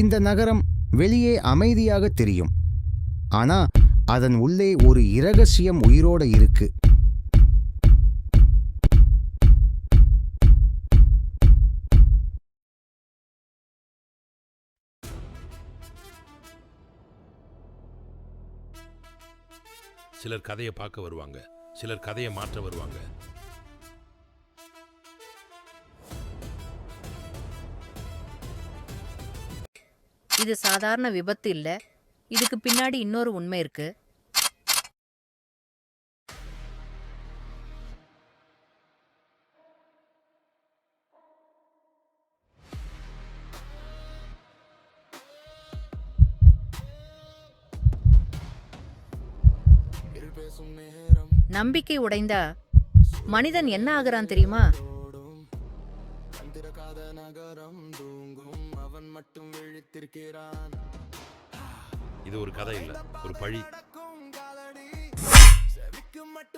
இந்த நகரம் வெளியே அமைதியாக தெரியும், ஆனா அதன் உள்ளே ஒரு இரகசியம் உயிரோட இருக்கு. சிலர் கதையை பார்க்க வருவாங்க, சிலர் கதையை மாற்ற வருவாங்க. இது சாதாரண விபத்து இல்ல, இதுக்கு பின்னாடி இன்னொரு உண்மை இருக்கு. நம்பிக்கை உடைந்தா மனிதன் என்ன ஆகுறான் தெரியுமா? இது ஒரு கதை இல்ல, ஒரு பழி.